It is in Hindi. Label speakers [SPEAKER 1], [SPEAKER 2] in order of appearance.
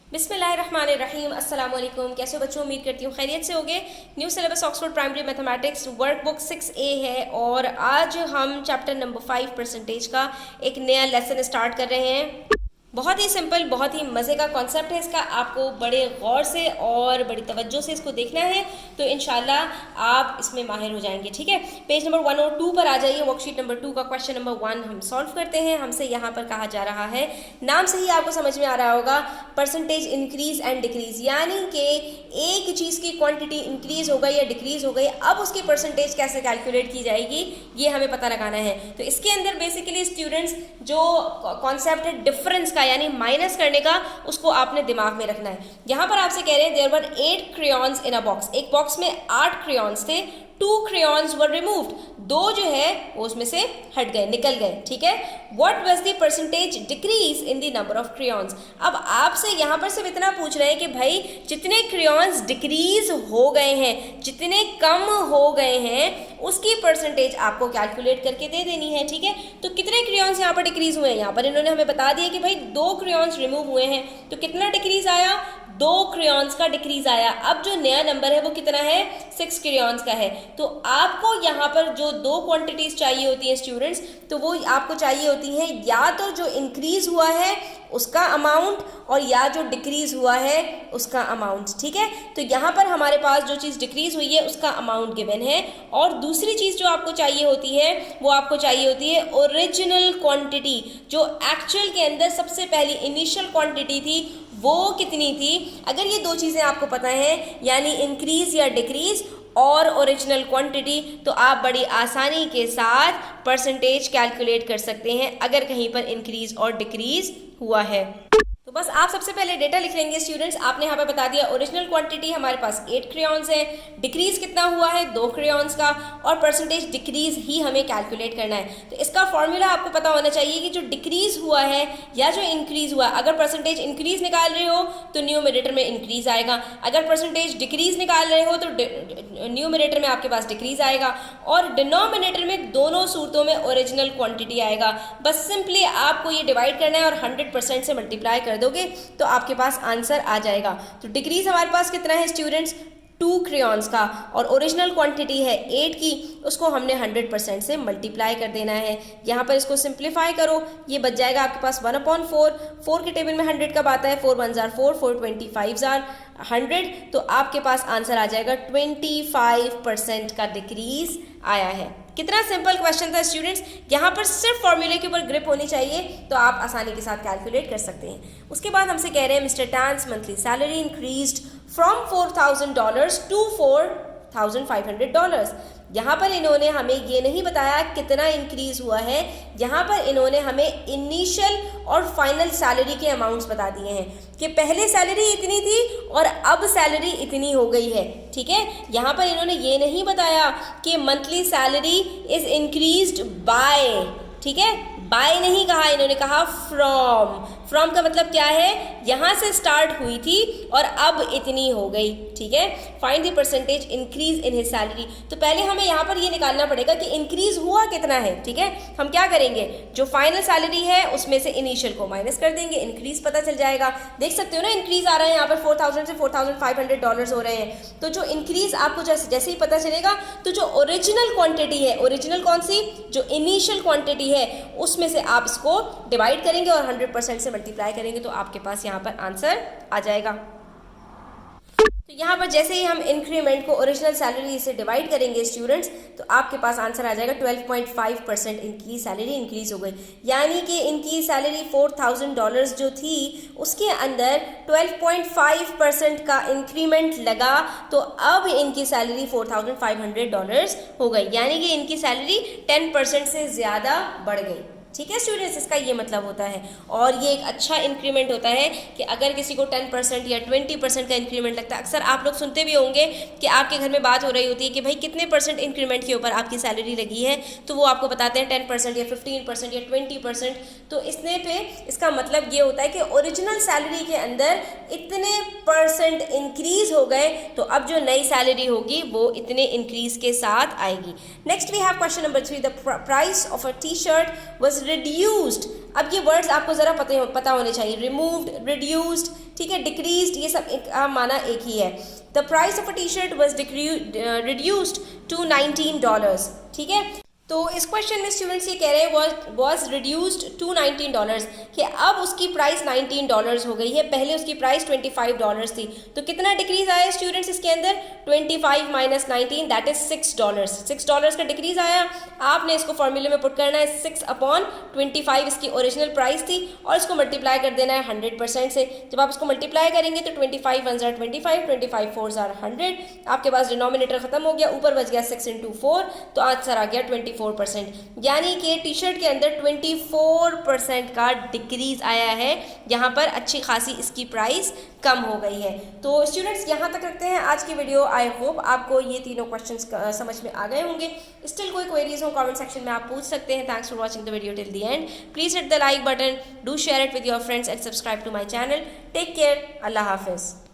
[SPEAKER 1] बिस्मिल्लाहिर्रहमानिर्रहीम। अस्सलाम वालेकुम। कैसे हो बच्चों? उम्मीद करती हूँ खैरियत से होगे। New syllabus Oxford primary mathematics workbook 6A है और आज हम चैप्टर नंबर 5 परसेंटेज का एक नया लेसन स्टार्ट कर रहे हैं। बहुत ही सिंपल, बहुत ही मज़े का कॉन्सेप्ट है इसका। आपको बड़े गौर से और बड़ी तवज्जो से इसको देखना है तो इंशाल्लाह आप इसमें माहिर हो जाएंगे। ठीक है, पेज नंबर 102 पर आ जाइए। वर्कशीट नंबर 2 का क्वेश्चन नंबर 1 हम सॉल्व करते हैं। हमसे यहाँ पर कहा जा रहा है, नाम से ही आपको समझ में आ रहा होगा, परसेंटेज इंक्रीज एंड डिक्रीज, यानी कि एक चीज़ की क्वांटिटी इंक्रीज हो गई या डिक्रीज हो गई, अब उसकी परसेंटेज कैसे कैलकुलेट की जाएगी ये हमें पता लगाना है। तो इसके अंदर बेसिकली स्टूडेंट्स जो कॉन्सेप्ट है डिफरेंस का यानी माइनस करने का, उसको आपने दिमाग में रखना है। यहाँ पर आपसे कह रहे हैं there were 8 crayons in a box, एक बॉक्स में 8 क्रेयॉन्स थे। 2 crayons were removed, 2 जो है वो उसमें से हट गए, निकल गए। ठीक है, what was the percentage decrease in the number of crayons? अब आपसे यहाँ पर सिर्फ इतना पूछ रहे हैं कि भाई जितने crayons डिक्रीज हो गए हैं, जितने कम हो गए हैं, उसकी परसेंटेज आपको कैलकुलेट करके दे देनी है। ठीक है, तो कितने crayons यहाँ पर डिक्रीज हुए हैं? यहाँ पर इन्होंने हमें बता दिया कि भाई 2 crayons रिमूव हुए हैं, तो कितना डिक्रीज आया? 2 क्रेयॉन्स का डिक्रीज आया। अब जो नया नंबर है वो कितना है? 6 क्रेयॉन्स का है। तो आपको यहाँ पर जो 2 क्वांटिटीज चाहिए होती हैं स्टूडेंट्स, तो वो आपको चाहिए होती हैं या तो जो इंक्रीज हुआ है उसका अमाउंट और या जो डिक्रीज हुआ है उसका अमाउंट। ठीक है, तो यहाँ पर हमारे पास जो चीज़ डिक्रीज हुई है उसका अमाउंट गिवन है, और दूसरी चीज़ जो आपको चाहिए होती है वो आपको चाहिए होती है ओरिजिनल क्वांटिटी, जो एक्चुअल के अंदर सबसे पहली इनिशियल क्वांटिटी थी वो कितनी थी। अगर ये 2 चीज़ें आपको पता हैं, यानी इंक्रीज या डिक्रीज और ओरिजिनल क्वांटिटी, तो आप बड़ी आसानी के साथ परसेंटेज कैलकुलेट कर सकते हैं अगर कहीं पर इंक्रीज और डिक्रीज हुआ है। तो बस आप सबसे पहले डेटा लिख लेंगे स्टूडेंट्स। आपने यहाँ पर बता दिया ओरिजिनल क्वांटिटी हमारे पास 8 क्रेयॉन्स है, डिक्रीज कितना हुआ है 2 क्रेयॉन्स का, और परसेंटेज डिक्रीज ही हमें कैलकुलेट करना है। तो इसका फॉर्मूला आपको पता होना चाहिए कि जो डिक्रीज हुआ है या जो इंक्रीज हुआ, अगर परसेंटेज इंक्रीज निकाल रहे हो तो न्यूमरेटर में इंक्रीज आएगा, अगर परसेंटेज डिक्रीज निकाल रहे हो तो न्यूमरेटर में आपके पास डिक्रीज आएगा, और डिनोमिनेटर में दोनों सूरतों में ओरिजिनल क्वांटिटी आएगा। बस सिंपली आपको ये डिवाइड करना है और 100% से मल्टीप्लाई कर दोगे तो आपके पास आंसर आ जाएगा। तो डिक्रीज हमारे पास कितना है स्टूडेंट्स? 2 क्रेयॉन्स का, और ओरिजिनल क्वांटिटी है 8 की, उसको हमने 100% से मल्टीप्लाई कर देना है। यहाँ पर इसको सिंप्लीफाई करो, ये बच जाएगा आपके पास 1/4। 4 के टेबल में 100 कब आता है? 4 1 जार 4, 4 25 जार 100, तो आपके पास आंसर आ जाएगा 25% का डिक्रीज आया है। कितना सिंपल क्वेश्चन था स्टूडेंट्स। यहाँ पर सिर्फ फॉर्मूले के ऊपर ग्रिप होनी चाहिए तो आप आसानी के साथ कैलकुलेट कर सकते हैं। उसके बाद हमसे कह रहे हैं mister टैंस monthly salary increased from $4,000 to $4,500। यहाँ पर इन्होंने हमें ये नहीं बताया कितना इंक्रीज हुआ है, यहाँ पर इन्होंने हमें इनिशियल और फाइनल सैलरी के अमाउंट्स बता दिए हैं कि पहले सैलरी इतनी थी और अब सैलरी इतनी हो गई है। ठीक है, यहाँ पर इन्होंने ये नहीं बताया कि monthly salary is increased by, ठीक है, बाय नहीं कहा, इन्होंने कहा फ्रॉम। फ्रॉम का मतलब क्या है? यहाँ से स्टार्ट हुई थी और अब इतनी हो गई। ठीक है, find the percentage increase in his salary. तो पहले हमें यहाँ पर ये निकालना पड़ेगा कि इंक्रीज हुआ कितना है। ठीक है, हम क्या करेंगे, जो फाइनल सैलरी है उसमें से इनिशियल को माइनस कर देंगे, इंक्रीज पता चल जाएगा। देख सकते हो ना, इंक्रीज आ रहा है यहाँ पर 4,000 से $4,500 हो रहे हैं। तो जो इंक्रीज आपको जैसे ही पता चलेगा तो जो ओरिजिनल क्वांटिटी है, ओरिजिनल कौन सी? जो इनिशियल क्वांटिटी है, उसमें से आप इसको डिवाइड करेंगे और 100% से मल्टीप्लाई करेंगे तो आपके पास यहाँ पर आंसर आ जाएगा। तो यहाँ पर जैसे ही हम इंक्रीमेंट को ओरिजिनल सैलरी से डिवाइड करेंगे स्टूडेंट्स, तो आपके पास आंसर आ जाएगा 12.5% इनकी सैलरी इंक्रीज हो गई, यानी कि इनकी सैलरी $4,000 जो थी उसके अंदर 12.5% का इंक्रीमेंट लगा, तो अब इनकी सैलरी $4,500 हो गई, यानी कि इनकी सैलरी 10% से ज़्यादा बढ़ गई। ठीक है स्टूडेंट्स, इसका ये मतलब होता है, और ये एक अच्छा इंक्रीमेंट होता है कि अगर किसी को 10% या 20% का इंक्रीमेंट लगता है। अक्सर आप लोग सुनते भी होंगे कि आपके घर में बात हो रही होती है कि भाई कितने % इंक्रीमेंट के ऊपर आपकी सैलरी लगी है, तो वो आपको बताते हैं 10% या 15% या 20%। तो इसने पे इसका मतलब ये होता है कि ओरिजिनल सैलरी के अंदर इतने % इंक्रीज हो गए, तो अब जो नई सैलरी होगी वो इतने इंक्रीज के साथ आएगी। Next we have question number 3, the price of a T shirt was reduced. अब ये वर्ड्स आपको ज़रा पता होने चाहिए, रिमूव्ड, रिड्यूस्ड, ठीक है, डिक्रीज्ड, ये सब एक माना एक ही है। The price of a T shirt was reduced to $19, ठीक है। तो इस क्वेश्चन में स्टूडेंट्स ये कह रहे हैं वॉज रिड्यूस्ड टू $19 कि अब उसकी प्राइस $19 हो गई है, पहले उसकी प्राइस $25 थी। तो कितना डिक्रीज आया स्टूडेंट्स इसके अंदर, 25 माइनस 19 दैट इज $6। $6 का डिक्रीज आया। आपने इसको फॉर्मूले में पुट करना है 6/25 इसकी ओरिजिनल प्राइस थी और इसको मल्टीप्लाई कर देना है 100% से। जब आप इसको मल्टीप्लाई करेंगे तो 25 1 ज़ार 25, 25 4 ज़ार 100, आपके पास डिनोमिनेटर खत्म हो गया, ऊपर बच गया 6 × 4, तो आंसर आ गया 24%। यानी कि टी शर्ट के अंदर 24% का डिक्रीज आया है, यहाँ पर अच्छी खासी इसकी प्राइस कम हो गई है। तो स्टूडेंट्स यहाँ तक रखते हैं आज की वीडियो। आई होप आपको ये तीनों क्वेश्चंस समझ में आ गए होंगे। स्टिल कोई क्वेरीज हो कमेंट सेक्शन में आप पूछ सकते हैं। Thanks for watching the video till the end. Please hit the like button, do share it with your friends and subscribe to my channel. Take care, अल्लाह हाफिज़।